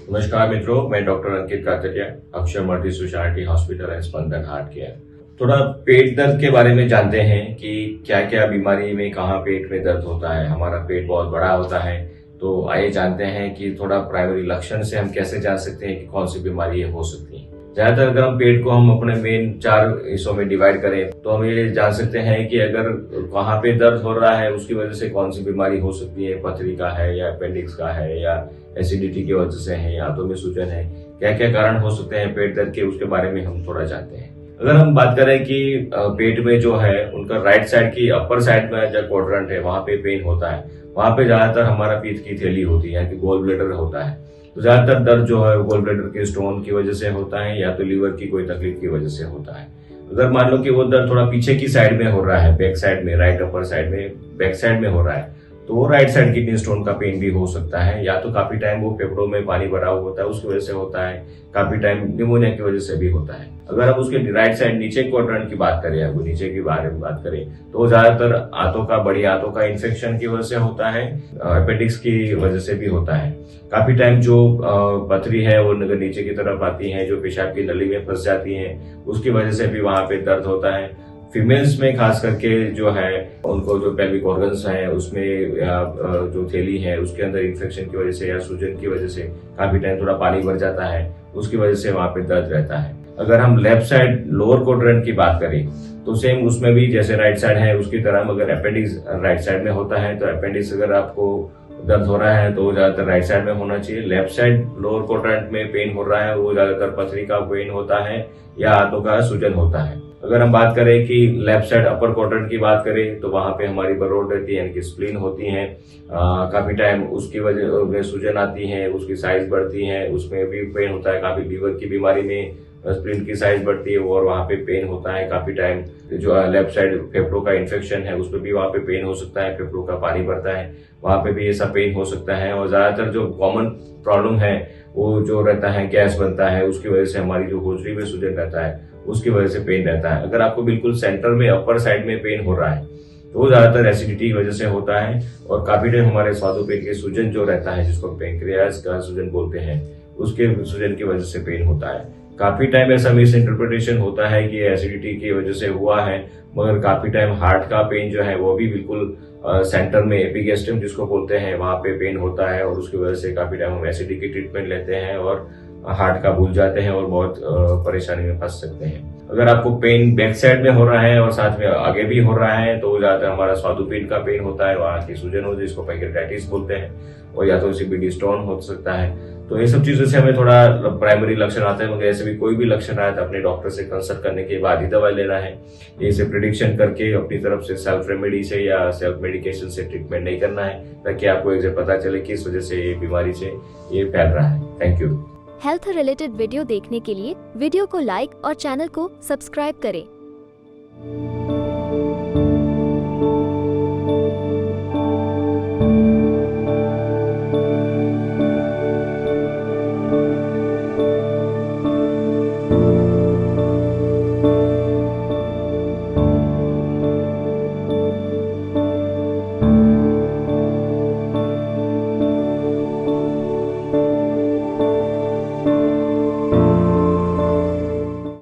नमस्कार मित्रों, मैं doctor Ankit Katariya, Akshay multi speciality hospital and Spandan heart care. थोड़ा पेट दर्द के बारे में जानते हैं कि क्या क्या बीमारी में कहाँ पेट में दर्द होता है। हमारा पेट बहुत बड़ा होता है, तो आइए जानते हैं कि थोड़ा प्राइमरी लक्षण से हम कैसे जान सकते हैं कि कौन सी बीमारी ये हो सकती है। ज्यादातर अगर हम पेट को हम अपने मेन 4 हिस्सों में डिवाइड करें तो हम ये जान सकते हैं कि अगर कहाँ पे दर्द हो रहा है उसकी वजह से कौन सी बीमारी हो सकती है। पथरी का है या अपेंडिक्स का है या एसिडिटी की वजह से है या हाथों में सूजन है, क्या क्या कारण हो सकते हैं पेट दर्द के, उसके बारे में हम थोड़ा जानते हैं। अगर हम बात करें कि पेट में जो है उनका राइट साइड की अपर साइड में जो क्वाड्रेंट है वहां पे पेन होता है, वहां पे ज्यादातर हमारा पीत की थैली होती है कि गोल ब्लैडर होता है। तो ज्यादातर दर्द जो है गोल ब्लैडर के स्टोन की वजह से होता है या तो लीवर की कोई तकलीफ की वजह से होता है। अगर मान लो कि वो दर्द थोड़ा पीछे की साइड में हो रहा है, बैक साइड में, राइट अपर साइड में, बैक साइड में हो रहा है, तो वो राइट साइड किडनी स्टोन का पेन भी हो सकता है। या तो काफी टाइम वो फेफड़ों में पानी भरा हुआ होता है उसकी वजह से होता है, काफी टाइम निमोनिया की वजह से भी होता है। अगर हम उसके राइट साइड नीचे क्वाड्रेंट की बात करें, वो नीचे के बारे में बात करें, तो वो ज्यादातर आंतों का, बड़ी आंतों का इन्फेक्शन की वजह से होता है, अपेंडिक्स की वजह से भी होता है। काफी टाइम जो पथरी है वो नीचे की तरफ आती है, जो पेशाब की नली में फंस जाती है, उसकी वजह से भी वहां पे दर्द होता है। फीमेल्स में खास करके जो है उनको जो पेल्विक ऑर्गन्स है उसमें जो थैली है उसके अंदर इन्फेक्शन की वजह से या सूजन की वजह से काफी टाइम थोड़ा पानी भर जाता है, उसकी वजह से वहां पे दर्द रहता है। अगर हम लेफ्ट साइड लोअर क्वाड्रेंट की बात करें तो सेम उसमें भी जैसे राइट साइड है उसकी तरह, मगर अपेंडिक्स राइट साइड में होता है, तो अपेंडिक्स अगर आपको दर्द हो रहा है तो वो ज्यादातर राइट साइड में होना चाहिए। लेफ्ट साइड लोअर क्वाड्रेंट में पेन हो रहा है वो ज्यादातर पथरी का पेन होता है या हाथों का सूजन होता है। अगर हम बात करें कि लेफ्ट साइड अपर क्वाड्रेंट की बात करें तो वहां पे हमारी बरोड रहती है, यानी कि स्प्लीन होती है। काफी टाइम उसकी वजह में सूजन आती है, उसकी साइज बढ़ती है, उसमें भी पेन होता है। काफी लीवर की बीमारी में स्प्लीन की साइज बढ़ती है और वहां पे पेन होता है। काफी टाइम जो लेफ्ट साइड फेफड़ों का इन्फेक्शन है उसमें भी वहां पे पेन हो सकता है, फेफड़ों का पानी भरता है, वहां पे भी ऐसा पेन हो सकता है। और ज्यादातर जो कॉमन प्रॉब्लम है वो जो रहता है गैस बनता है, उसकी वजह से हमारी जो होजरी में सूजन रहता है उसकी वजह से पेन रहता है। अगर आपको बिल्कुल सेंटर में अपर साइड में पेन हो रहा है तो वो ज्यादातर एसिडिटी की वजह से होता है। और काफी टाइम हमारे स्वादुपेट के सूजन जो रहता है, जिसको पैंक्रियास का सूजन बोलते हैं, उसके सूजन की वजह से पेन होता है। काफी टाइम ऐसा मिस इंटरप्रिटेशन होता है कि एसिडिटी की वजह से हुआ है, मगर काफी टाइम हार्ट का पेन जो है वो भी बिल्कुल सेंटर में एपिगेस्ट्रम जिसको बोलते हैं वहां पे पेन होता है, और उसकी वजह से काफी टाइम हम एसिडिटी की ट्रीटमेंट लेते हैं और हार्ट का भूल जाते हैं और बहुत परेशानी में फंस सकते हैं। अगर आपको पेन बैक साइड में हो रहा है और साथ में आगे भी हो रहा है तो ज्यादातर हमारा स्वादुपिंड का पेन होता है, वहां की सूजन होती है, जिसको पैंक्रियाटाइटिस बोलते हैं, और या तो सीबीडी स्टोन हो सकता है। तो ये सब चीजों से हमें थोड़ा प्राइमरी लक्षण आते हैं, मगर ऐसे भी कोई भी लक्षण आए तो अपने डॉक्टर से कंसल्ट करने के बाद ही दवाई लेना है। इसे प्रिडिक्शन करके अपनी तरफ से सेल्फ रेमेडी से या सेल्फ मेडिकेशन से ट्रीटमेंट नहीं करना है, ताकि आपको एक पता चले किस वजह से ये बीमारी से ये फैल रहा है। Thank you. Health related video देखने के लिए वीडियो को लाइक और चैनल को सब्सक्राइब करें।